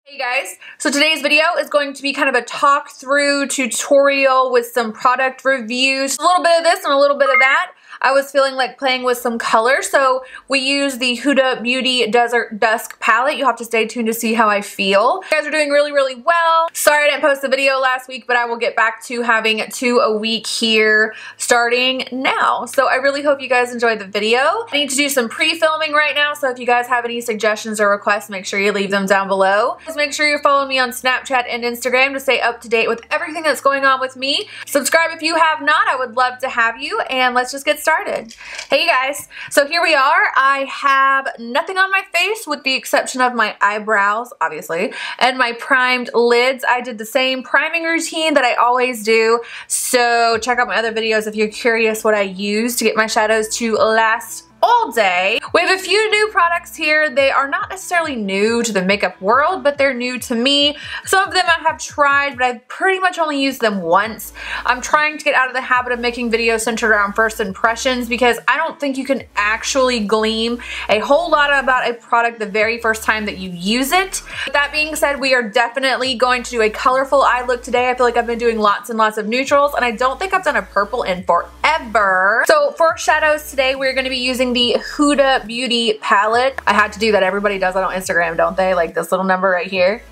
Hey guys, so today's video is going to be kind of a talk through tutorial with some product reviews. A little bit of this and a little bit of that. I was feeling like playing with some color, so we use the Huda Beauty Desert Dusk palette. You'll have to stay tuned to see how I feel. You guys are doing really well. Sorry I didn't post a video last week, but I will get back to having 2 a week here starting now. So I really hope you guys enjoyed the video. I need to do some pre-filming right now, so if you guys have any suggestions or requests, make sure you leave them down below. Just make sure you're following me on Snapchat and Instagram to stay up to date with everything that's going on with me. Subscribe if you have not. I would love to have you, and let's just get started. Hey guys, so here we are. I have nothing on my face with the exception of my eyebrows, obviously, and my primed lids. I did the same priming routine that I always do, so check out my other videos if you're curious what I use to get my shadows to last all day. We have a few new products here. They are not necessarily new to the makeup world, but they're new to me. Some of them I have tried, but I've pretty much only used them once. I'm trying to get out of the habit of making videos centered around first impressions because I don't think you can actually glean a whole lot about a product the very first time that you use it. With that being said, we are definitely going to do a colorful eye look today. I feel like I've been doing lots and lots of neutrals, and I don't think I've done a purple in forever. So for shadows today, we're going to be using the Huda Beauty palette. I had to do that. Everybody does that on Instagram, don't they? Like this little number right here.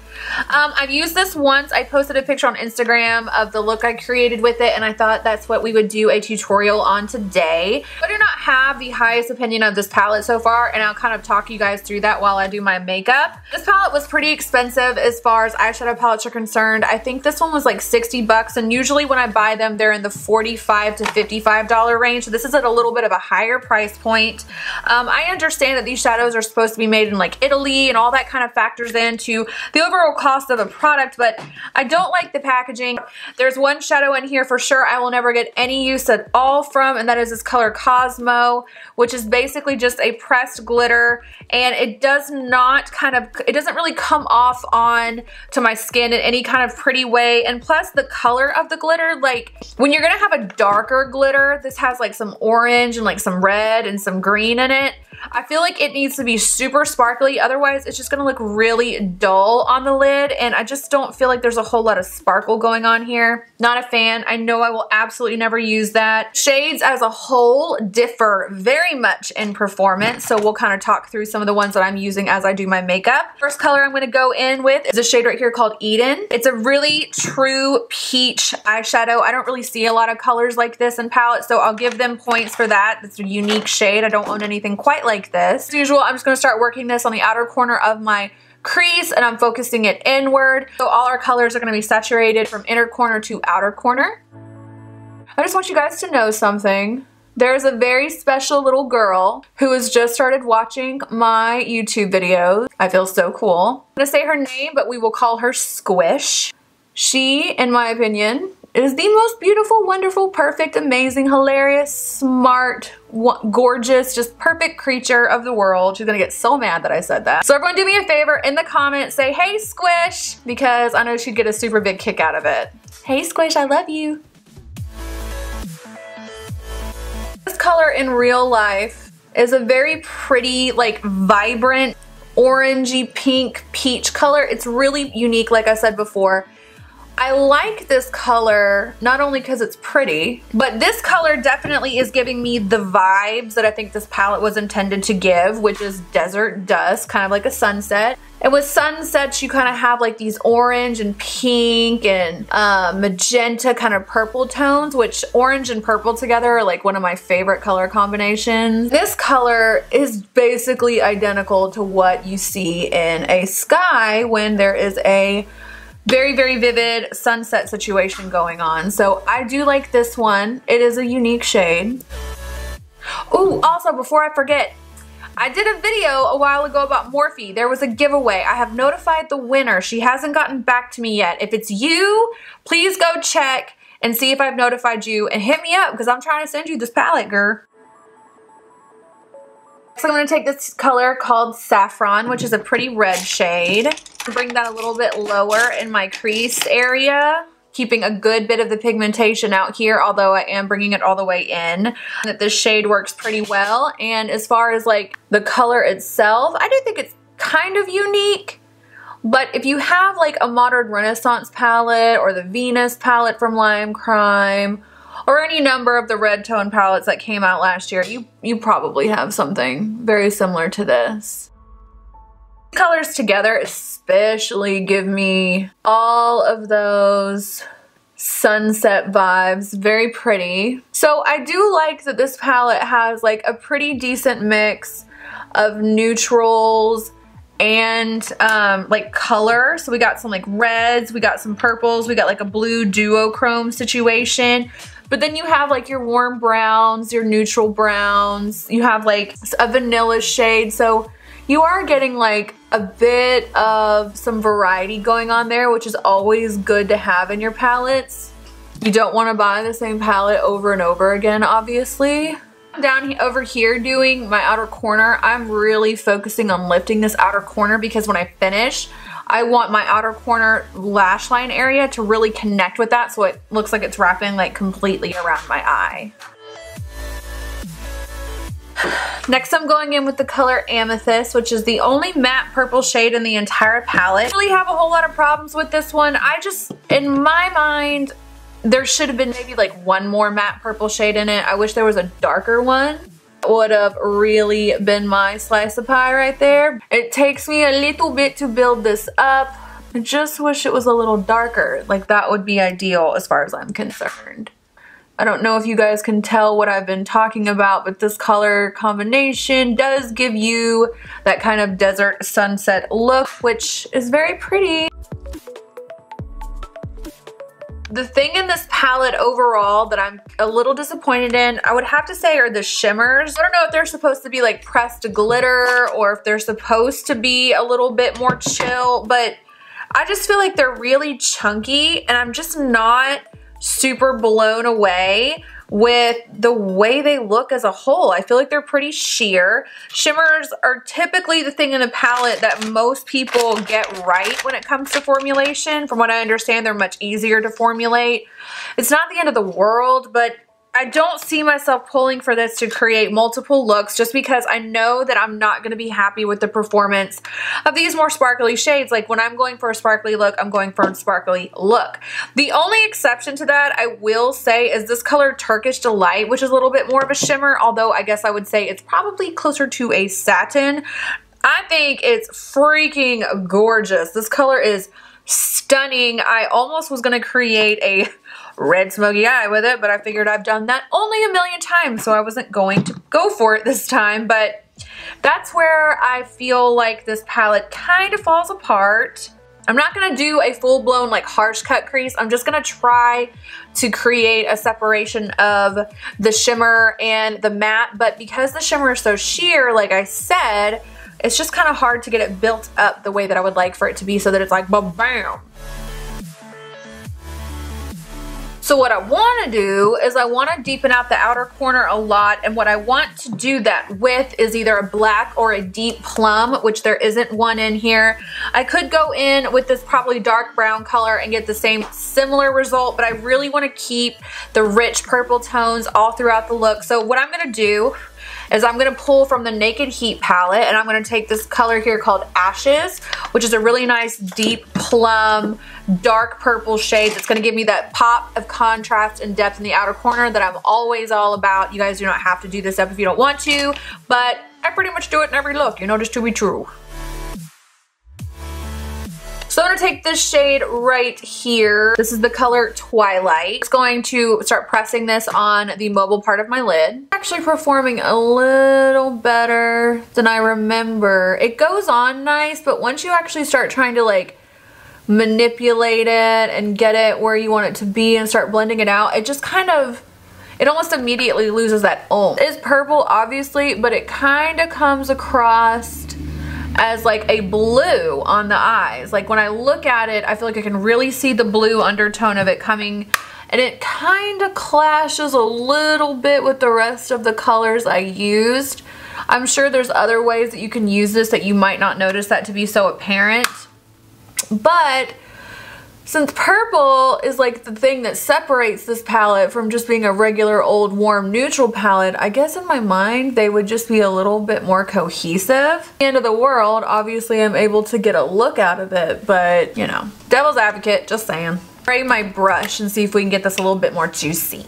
I've used this once. I posted a picture on Instagram of the look I created with it, and I thought that's what we would do a tutorial on today. I do not have the highest opinion of this palette so far, and I'll kind of talk you guys through that while I do my makeup. This palette was pretty expensive as far as eyeshadow palettes are concerned. I think this one was like 60 bucks, and usually when I buy them, they're in the $45 to $55 range, so this is at a little bit of a higher price point. I understand that these shadows are supposed to be made in like Italy, and all that kind of factors into the overall cost of a product, but I don't like the packaging. There's one shadow in here for sure I will never get any use at all from, and that is this color Cosmo, which is basically just a pressed glitter, and it does not it doesn't really come off on to my skin in any kind of pretty way, and plus the color of the glitter, like when you're gonna have a darker glitter, this has like some orange and like some red and some green in it. I feel like it needs to be super sparkly, otherwise it's just gonna look really dull on the lid, and I just don't feel like there's a whole lot of sparkle going on here. Not a fan. I know I will absolutely never use that. Shades as a whole differ very much in performance, so we'll kind of talk through some of the ones that I'm using as I do my makeup. First color I'm gonna go in with is a shade right here called Eden. It's a really true peach eyeshadow. I don't really see a lot of colors like this in palettes, so I'll give them points for that. It's a unique shade. I don't own anything quite like this. As usual, I'm just gonna start working this on the outer corner of my crease, and I'm focusing it inward. So all our colors are gonna be saturated from inner corner to outer corner. I just want you guys to know something. There's a very special little girl who has just started watching my YouTube videos. I feel so cool. I'm gonna say her name, but we will call her Squish. She, in my opinion, is the most beautiful, wonderful, perfect, amazing, hilarious, smart, gorgeous, just perfect creature of the world. She's gonna get so mad that I said that. So everyone do me a favor, in the comments say, "Hey Squish," because I know she'd get a super big kick out of it. Hey Squish, I love you. This color in real life is a very pretty, like vibrant, orangey pink peach color. It's really unique, like I said before. I like this color not only because it's pretty, but this color definitely is giving me the vibes that I think this palette was intended to give, which is desert dusk, kind of like a sunset. And with sunsets, you kind of have like these orange and pink and magenta kind of purple tones, which orange and purple together are like one of my favorite color combinations. This color is basically identical to what you see in a sky when there is a very vivid sunset situation going on. So I do like this one. It is a unique shade. Ooh, also before I forget, I did a video a while ago about Morphe. There was a giveaway. I have notified the winner. She hasn't gotten back to me yet. If it's you, please go check and see if I've notified you and hit me up because I'm trying to send you this palette, girl. So I'm going to take this color called Saffron, which is a pretty red shade. Bring that a little bit lower in my crease area, keeping a good bit of the pigmentation out here, although I am bringing it all the way in. That this shade works pretty well. And as far as like the color itself, I do think it's kind of unique. But if you have like a Modern Renaissance palette or the Venus palette from Lime Crime or any number of the red tone palettes that came out last year, you probably have something very similar to this. Colors together especially give me all of those sunset vibes. Very pretty. So I do like that this palette has like a pretty decent mix of neutrals and like color. So we got some like reds, we got some purples, we got like a blue duochrome situation. But then you have like your warm browns, your neutral browns, you have like a vanilla shade. So you are getting like a bit of some variety going on there, which is always good to have in your palettes. You don't want to buy the same palette over and over again, obviously. Down over here doing my outer corner, I'm really focusing on lifting this outer corner because when I finish, I want my outer corner lash line area to really connect with that so it looks like it's wrapping like completely around my eye. Next I'm going in with the color Amethyst, which is the only matte purple shade in the entire palette. I don't really have a whole lot of problems with this one. In my mind, there should have been maybe like one more matte purple shade in it. I wish there was a darker one. That would have really been my slice of pie right there. It takes me a little bit to build this up. I just wish it was a little darker. Like that would be ideal as far as I'm concerned. I don't know if you guys can tell what I've been talking about, but this color combination does give you that kind of desert sunset look, which is very pretty. The thing in this palette overall that I'm a little disappointed in, I would have to say, are the shimmers. I don't know if they're supposed to be like pressed glitter or if they're supposed to be a little bit more chill, but I just feel like they're really chunky and I'm just not super blown away with the way they look as a whole. I feel like they're pretty sheer. Shimmers are typically the thing in a palette that most people get right when it comes to formulation. From what I understand, they're much easier to formulate. It's not the end of the world, but I don't see myself pulling for this to create multiple looks just because I know that I'm not going to be happy with the performance of these more sparkly shades. Like when I'm going for a sparkly look, I'm going for a sparkly look. The only exception to that I will say is this color Turkish Delight, which is a little bit more of a shimmer, although I guess I would say it's probably closer to a satin. I think it's freaking gorgeous. This color is stunning. I almost was going to create a red smoky eye with it, but I figured I've done that only a million times, so I wasn't going to go for it this time. But that's where I feel like this palette kind of falls apart. I'm not going to do a full-blown like harsh cut crease. I'm just going to try to create a separation of the shimmer and the matte, but because the shimmer is so sheer, like I said, it's just kind of hard to get it built up the way that I would like for it to be so that it's like ba-bam. So what I want to do is I want to deepen out the outer corner a lot, and what I want to do that with is either a black or a deep plum, which there isn't one in here. I could go in with this probably dark brown color and get the same similar result, but I really want to keep the rich purple tones all throughout the look. So what I'm going to do is I'm going to pull from the Naked Heat palette, and I'm going to take this color here called Ashes, which is a really nice deep plum dark purple shade that's going to give me that pop of contrast and depth in the outer corner that I'm always all about. You guys do not have to do this up if you don't want to, but I pretty much do it in every look, you know, just to be true. So I'm going to take this shade right here. This is the color Twilight. It's going to start pressing this on the mobile part of my lid. Actually performing a little better than I remember. It goes on nice, but once you actually start trying to like manipulate it and get it where you want it to be and start blending it out, it just kind of, it almost immediately loses that oomph. It's purple obviously, but it kind of comes across as like a blue on the eyes. Like when I look at it, I feel like I can really see the blue undertone of it coming, and it kind of clashes a little bit with the rest of the colors I used. I'm sure there's other ways that you can use this that you might not notice that to be so apparent, but Since purple is like the thing that separates this palette from just being a regular old warm neutral palette, I guess in my mind they would just be a little bit more cohesive. At the end of the world, obviously I'm able to get a look out of it, but you know, devil's advocate, just saying. Spray my brush and see if we can get this a little bit more juicy.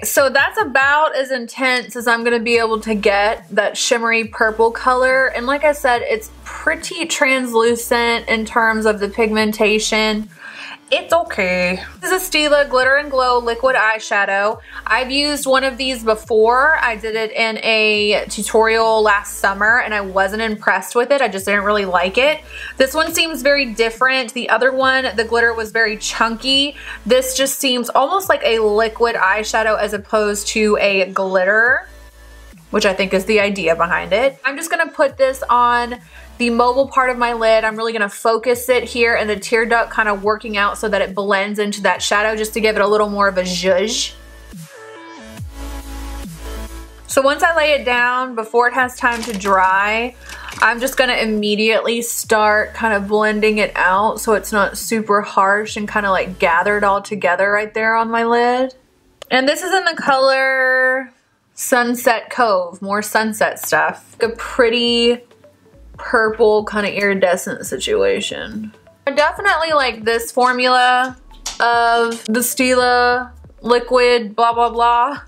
So that's about as intense as I'm gonna be able to get, that shimmery purple color. And like I said, it's pretty translucent in terms of the pigmentation. It's okay. This is a Stila Glitter and Glow liquid eyeshadow. I've used one of these before. I did it in a tutorial last summer and I wasn't impressed with it. I just didn't really like it. This one seems very different. The other one, the glitter was very chunky. This just seems almost like a liquid eyeshadow as opposed to a glitter, which I think is the idea behind it. I'm just gonna put this on the mobile part of my lid. I'm really gonna focus it here and the tear duct kind of working out so that it blends into that shadow just to give it a little more of a zhuzh. So once I lay it down, before it has time to dry, I'm just gonna immediately start kind of blending it out so it's not super harsh and kind of like gathered all together right there on my lid. And this is in the color Sunset Cove, more sunset stuff. A pretty purple kind of iridescent situation. I definitely like this formula of the Stila liquid blah blah blah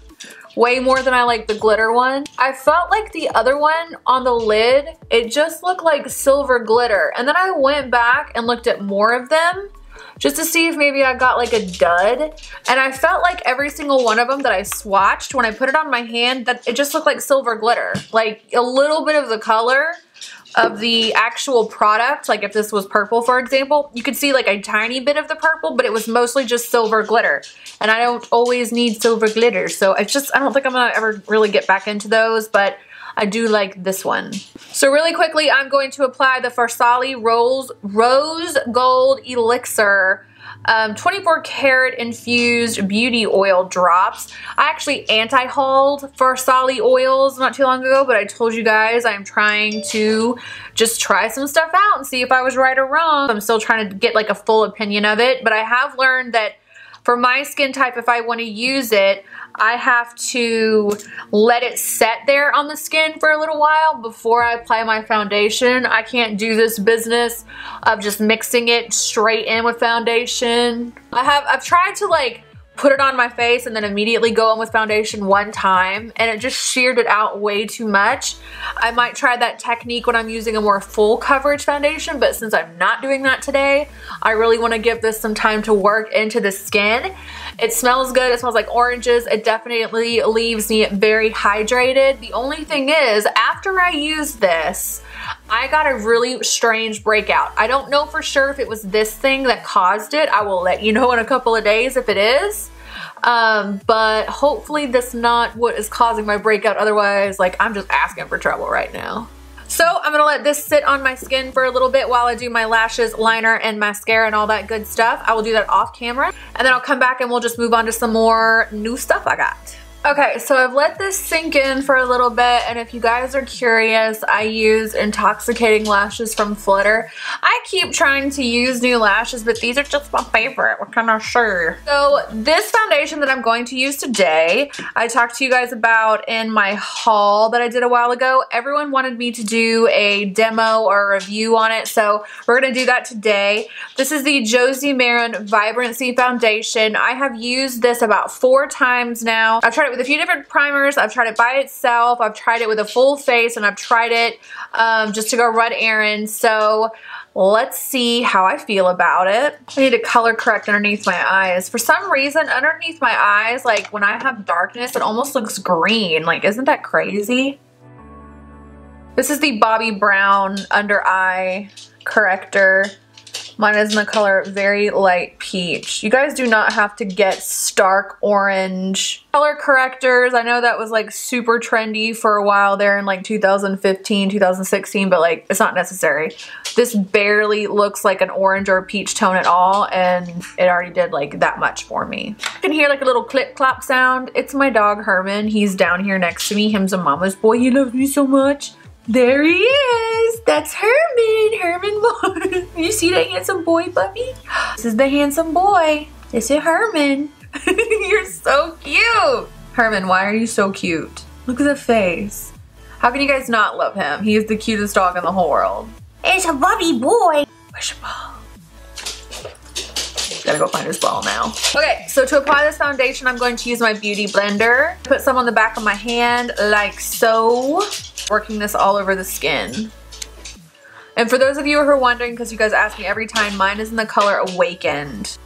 way more than I like the glitter one. I felt like the other one on the lid, it just looked like silver glitter, and then I went back and looked at more of them just to see if maybe I got like a dud, and I felt like every single one of them that I swatched, when I put it on my hand, that it just looked like silver glitter. Like a little bit of the color of the actual product, like if this was purple for example, you could see like a tiny bit of the purple, but it was mostly just silver glitter, and I don't always need silver glitter, so I don't think I'm gonna ever really get back into those, but I do like this one. So really quickly, I'm going to apply the Farsali Rose Gold Elixir 24 karat infused beauty oil drops. I actually anti-hauled Farsali oils not too long ago, but I told you guys I'm trying to just try some stuff out and see if I was right or wrong. I'm still trying to get like a full opinion of it, but I have learned that for my skin type, if I want to use it, I have to let it set there on the skin for a little while before I apply my foundation. I can't do this business of just mixing it straight in with foundation. I've tried to like put it on my face and then immediately go on with foundation one time, and it just sheared it out way too much. I might try that technique when I'm using a more full coverage foundation, but since I'm not doing that today, I really want to give this some time to work into the skin. It smells good. It smells like oranges. It definitely leaves me very hydrated. The only thing is, after I use this, I got a really strange breakout. I don't know for sure if it was this thing that caused it. I will let you know in a couple of days if it is. But hopefully this not what is causing my breakout. Otherwise, like, I'm just asking for trouble right now. So I'm gonna let this sit on my skin for a little bit while I do my lashes, liner, and mascara and all that good stuff. I will do that off camera, and then I'll come back and we'll just move on to some more new stuff I got. Okay, so I've let this sink in for a little bit, and if you guys are curious, I use Intoxicating Lashes from Flutter. I keep trying to use new lashes, but these are just my favorite. What can I share? So this foundation that I'm going to use today, I talked to you guys about in my haul that I did a while ago. Everyone wanted me to do a demo or a review on it, so we're gonna do that today. This is the Josie Maran Vibrancy Foundation. I have used this about 4 times now. I've tried it with a few different primers. I've tried it by itself. I've tried it with a full face, and I've tried it just to go run errands. So let's see how I feel about it. I need to color correct underneath my eyes. For some reason, underneath my eyes, like when I have darkness, it almost looks green. Like, isn't that crazy? This is the Bobbi Brown under eye corrector. Mine is in the color Very Light Peach. You guys do not have to get stark orange color correctors. I know that was like super trendy for a while there in like 2015, 2016, but like it's not necessary. This barely looks like an orange or a peach tone at all, and it already did like that much for me. You can hear like a little clip clop sound. It's my dog Herman. He's down here next to me. Him's a mama's boy. He loves me so much. There he is. That's Herman. Herman boy. You see that handsome boy, puppy? This is the handsome boy. This is Herman. You're so cute. Herman, why are you so cute? Look at the face. How can you guys not love him? He is the cutest dog in the whole world. It's a Bobby boy. Where's your ball? Gotta go find his ball now. Okay, so to apply this foundation, I'm going to use my beauty blender. Put some on the back of my hand, like so. Working this all over the skin. And for those of you who are wondering, because you guys ask me every time, mine is in the color Awakened.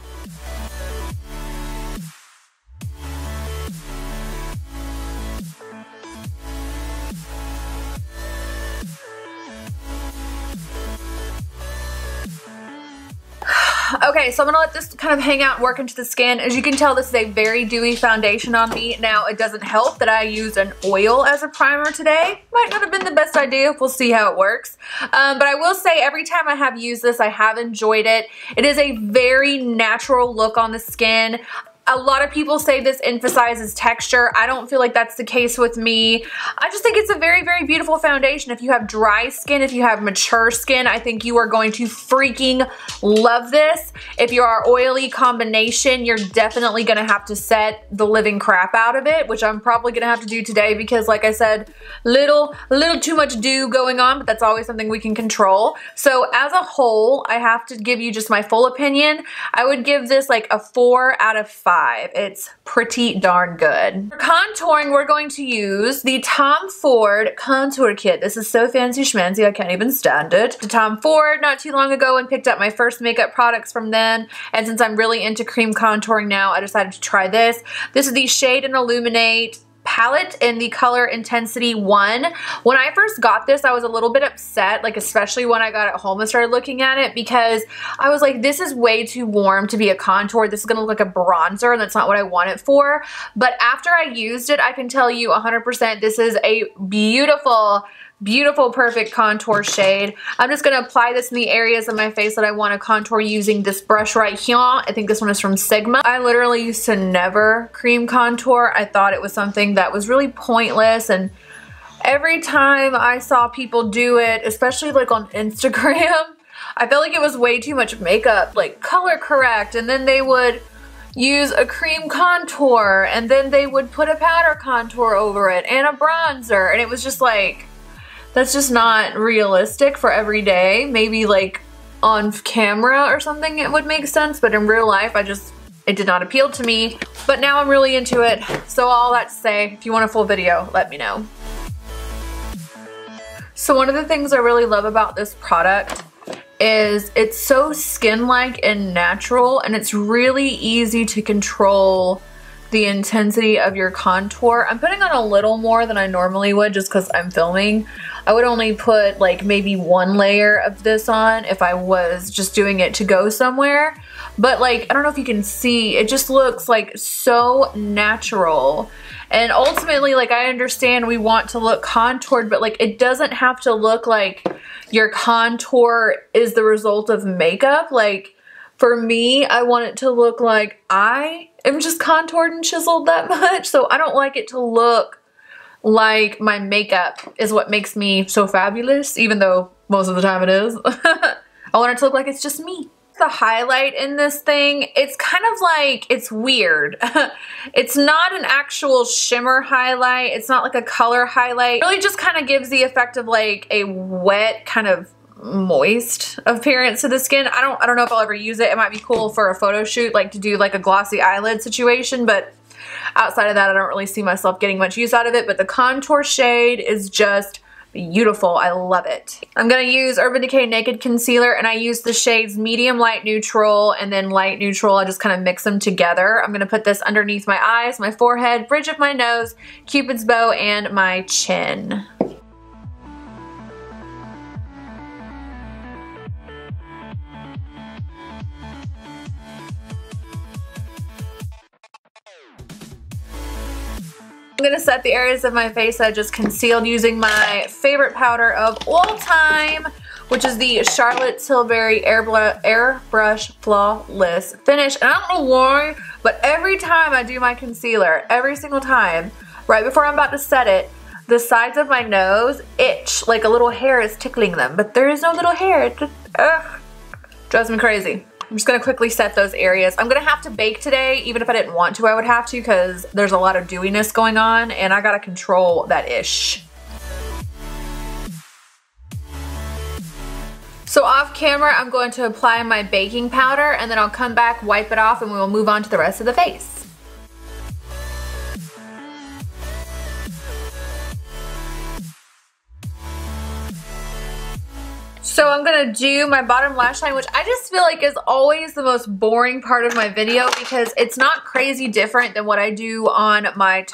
Okay, so I'm gonna let this kind of hang out and work into the skin. As you can tell, this is a very dewy foundation on me. Now, it doesn't help that I use an oil as a primer today. Might not have been the best idea. We'll see how it works. But I will say every time I have used this, I have enjoyed it. It is a very natural look on the skin. A lot of people say this emphasizes texture. I don't feel like that's the case with me. I just think it's a very, very beautiful foundation. If you have dry skin, if you have mature skin, I think you are going to freaking love this. If you are oily combination, you're definitely gonna have to set the living crap out of it, which I'm probably gonna have to do today because, like I said, little too much dew going on, but that's always something we can control. So as a whole, I have to give you just my full opinion. I would give this like a 4 out of 5. It's pretty darn good. For contouring, we're going to use the Tom Ford Contour Kit. This is so fancy schmancy, I can't even stand it. To Tom Ford not too long ago and picked up my first makeup products from them. And since I'm really into cream contouring now, I decided to try this. This is the Shade and Illuminate palette in the color Intensity 1. When I first got this, I was a little bit upset, like especially when I got it home and started looking at it, because I was like, this is way too warm to be a contour. This is gonna look like a bronzer and that's not what I want it for. But after I used it, I can tell you 100% this is a beautiful, beautiful, perfect contour shade. I'm just going to apply this in the areas of my face that I want to contour using this brush right here. I think this one is from Sigma. I literally used to never cream contour. I thought it was something that was really pointless, and every time I saw people do it, especially like on Instagram, I felt like it was way too much makeup, like color correct, and then they would use a cream contour, and then they would put a powder contour over it and a bronzer, and it was just like, that's just not realistic for every day. Maybe like on camera or something it would make sense, but in real life it did not appeal to me. But now I'm really into it. So all that to say, if you want a full video, let me know. So one of the things I really love about this product is it's so skin-like and natural, and it's really easy to control the intensity of your contour. I'm putting on a little more than I normally would just because I'm filming. I would only put like maybe 1 layer of this on if I was just doing it to go somewhere. But like, I don't know if you can see, it just looks like so natural. And ultimately, like, I understand we want to look contoured, but like, it doesn't have to look like your contour is the result of makeup. Like, for me, I want it to look like I am just contoured and chiseled that much. So I don't like it to look like my makeup is what makes me so fabulous, even though most of the time it is. I want it to look like it's just me. The highlight in this thing, it's kind of like, it's weird. It's not an actual shimmer highlight. It's not like a color highlight. It really just kind of gives the effect of like a wet, kind of moist appearance to the skin. I don't know if I'll ever use it. It might be cool for a photo shoot, like to do like a glossy eyelid situation, but outside of that, I don't really see myself getting much use out of it. But the contour shade is just beautiful. I love it. I'm going to use Urban Decay Naked Concealer, and I use the shades Medium Light Neutral and then Light Neutral. I just kind of mix them together. I'm going to put this underneath my eyes, my forehead, bridge of my nose, Cupid's bow, and my chin. I'm going to set the areas of my face I just concealed using my favorite powder of all time, which is the Charlotte Tilbury Airbrush Flawless Finish. And I don't know why, but every time I do my concealer, every single time, right before I'm about to set it, the sides of my nose itch like a little hair is tickling them, but there is no little hair. It just, drives me crazy. I'm just gonna quickly set those areas. I'm gonna have to bake today, even if I didn't want to, I would have to, because there's a lot of dewiness going on and I gotta control that ish. So off camera, I'm going to apply my baking powder and then I'll come back, wipe it off, and we will move on to the rest of the face. So I'm gonna do my bottom lash line, which I just feel like is always the most boring part of my video because it's not crazy different than what I do on my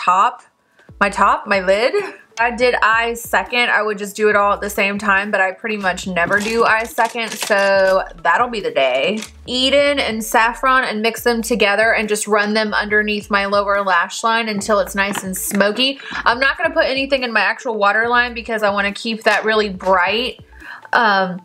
lid. I did eyes second. I would just do it all at the same time, but I pretty much never do eyes second, so that'll be the day. Eden and saffron and mix them together and just run them underneath my lower lash line until it's nice and smoky. I'm not gonna put anything in my actual waterline because I wanna keep that really bright. I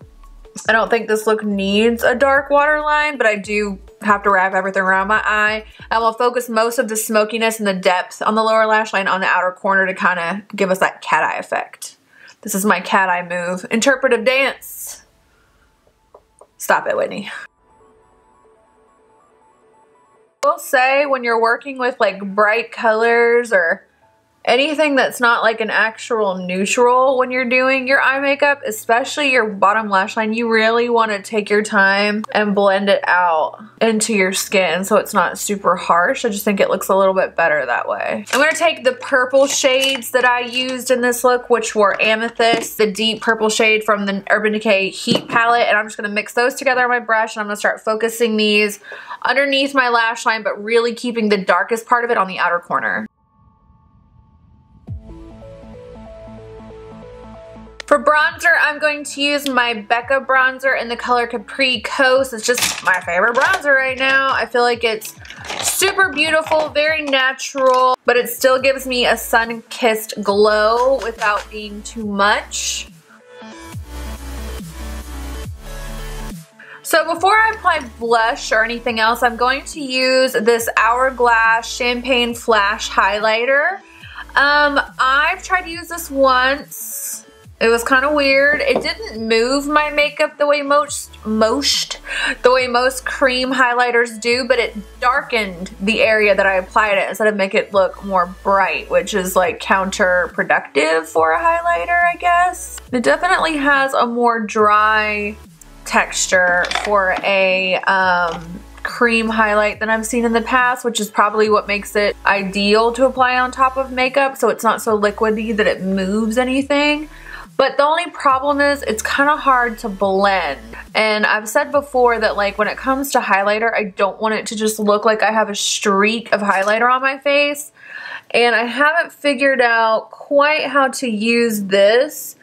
don't think this look needs a dark waterline, but I do have to wrap everything around my eye. I will focus most of the smokiness and the depth on the lower lash line on the outer corner to kind of give us that cat eye effect. This is my cat eye move. Interpretive dance. Stop it, Whitney. I will say when you're working with like bright colors or anything that's not like an actual neutral when you're doing your eye makeup, especially your bottom lash line, you really want to take your time and blend it out into your skin so it's not super harsh. I just think it looks a little bit better that way. I'm going to take the purple shades that I used in this look, which were Amethyst, the deep purple shade from the Urban Decay Heat palette, and I'm just going to mix those together on my brush, and I'm going to start focusing these underneath my lash line, but really keeping the darkest part of it on the outer corner. For bronzer, I'm going to use my Becca bronzer in the color Capri Coast. It's just my favorite bronzer right now. I feel like it's super beautiful, very natural, but it still gives me a sun-kissed glow without being too much. So before I apply blush or anything else, I'm going to use this Hourglass Champagne Flash Highlighter. I've tried to use this once. It was kind of weird. It didn't move my makeup the way most cream highlighters do, but it darkened the area that I applied it instead of make it look more bright, which is like counterproductive for a highlighter, I guess. It definitely has a more dry texture for a cream highlight than I've seen in the past, which is probably what makes it ideal to apply on top of makeup, so it's not so liquidy that it moves anything. But the only problem is it's kind of hard to blend. And I've said before that like when it comes to highlighter, I don't want it to just look like I have a streak of highlighter on my face. And I haven't figured out quite how to use this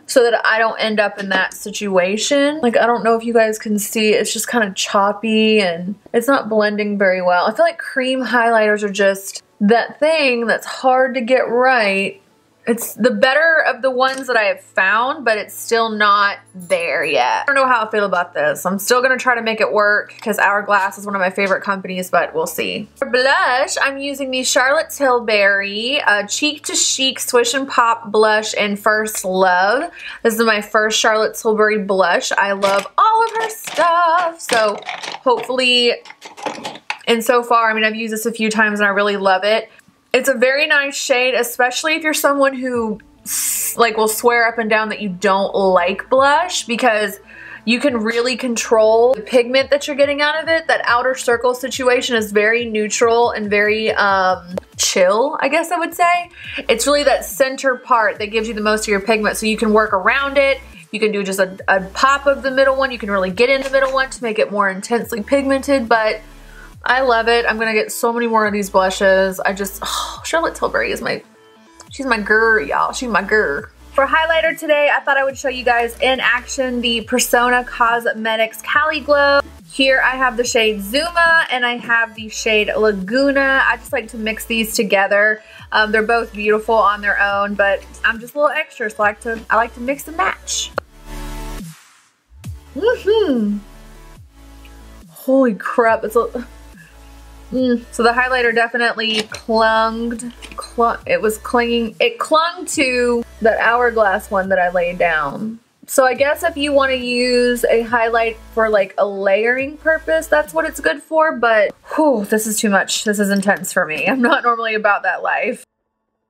so that I don't end up in that situation. Like, I don't know if you guys can see, it's just kind of choppy and it's not blending very well. I feel like cream highlighters are just that thing that's hard to get right. It's the better of the ones that I have found, but it's still not there yet. I don't know how I feel about this. I'm still gonna try to make it work because Hourglass is one of my favorite companies, but we'll see. For blush, I'm using the Charlotte Tilbury Cheek to Chic Swish and Pop Blush in First Love. This is my first Charlotte Tilbury blush. I love all of her stuff. So hopefully, and so far, I mean, I've used this a few times and I really love it. It's a very nice shade, especially if you're someone who like will swear up and down that you don't like blush, because you can really control the pigment that you're getting out of it. That outer circle situation is very neutral and very chill, I guess I would say. It's really that center part that gives you the most of your pigment, so you can work around it. You can do just a pop of the middle one. You can really get in the middle one to make it more intensely pigmented, but I love it. I'm gonna get so many more of these blushes. Charlotte Tilbury is she's my girl, y'all. She's my girl. For highlighter today, I thought I would show you guys in action the Persona Cosmetics Cali Glow. Here I have the shade Zuma and I have the shade Laguna. I just like to mix these together. They're both beautiful on their own, but I'm just a little extra, so I like to mix and match. Holy crap, it's a... So the highlighter definitely clung clinging, it clung to that Hourglass one that I laid down. So I guess if you want to use a highlight for like a layering purpose, that's what it's good for, but whew, this is too much. This is intense for me. I'm not normally about that life.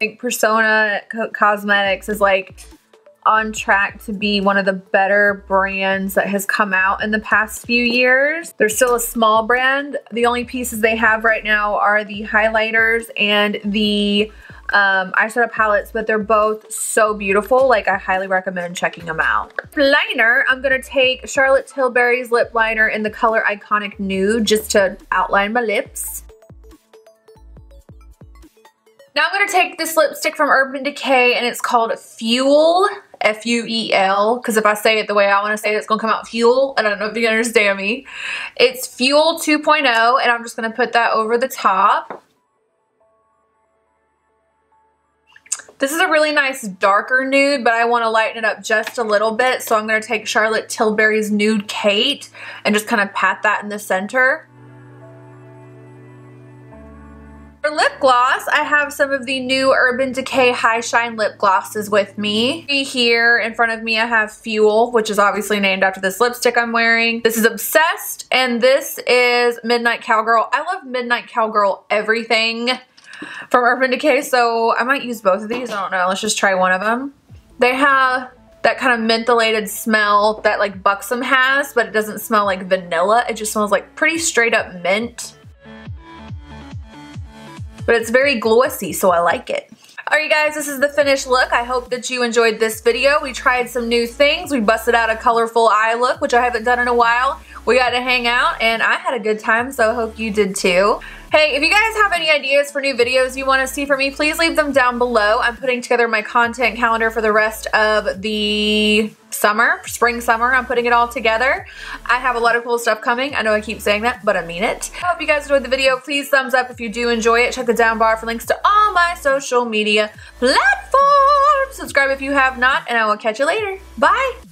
I think Persona Cosmetics is like on track to be one of the better brands that has come out in the past few years. They're still a small brand. The only pieces they have right now are the highlighters and the eyeshadow palettes, but they're both so beautiful. Like, I highly recommend checking them out. Liner, I'm gonna take Charlotte Tilbury's lip liner in the color Iconic Nude just to outline my lips. Now I'm gonna take this lipstick from Urban Decay and it's called Fuel, F-U-E-L, because if I say it the way I want to say it, it's gonna come out Fuel. I don't know if you understand me. It's Fuel 2.0 and I'm just gonna put that over the top. This is a really nice darker nude, but I want to lighten it up just a little bit. So I'm going to take Charlotte Tilbury's Nude Kate and just kind of pat that in the center. For lip gloss, I have some of the new Urban Decay High Shine lip glosses with me. Here in front of me I have Fuel, which is obviously named after this lipstick I'm wearing. This is Obsessed, and this is Midnight Cowgirl. I love Midnight Cowgirl everything from Urban Decay, so I might use both of these. I don't know. Let's just try one of them. They have that kind of mentholated smell that like Buxom has, but it doesn't smell like vanilla. It just smells like pretty straight up mint. But it's very glossy, so I like it. Alright guys, this is the finished look. I hope that you enjoyed this video. We tried some new things. We busted out a colorful eye look, which I haven't done in a while. We got to hang out and I had a good time, so I hope you did too. Hey, if you guys have any ideas for new videos you want to see from me, please leave them down below. I'm putting together my content calendar for the rest of the summer, spring, summer. I'm putting it all together. I have a lot of cool stuff coming. I know I keep saying that, but I mean it. I hope you guys enjoyed the video. Please thumbs up if you do enjoy it. Check the down bar for links to all my social media platforms. Subscribe if you have not, and I will catch you later. Bye!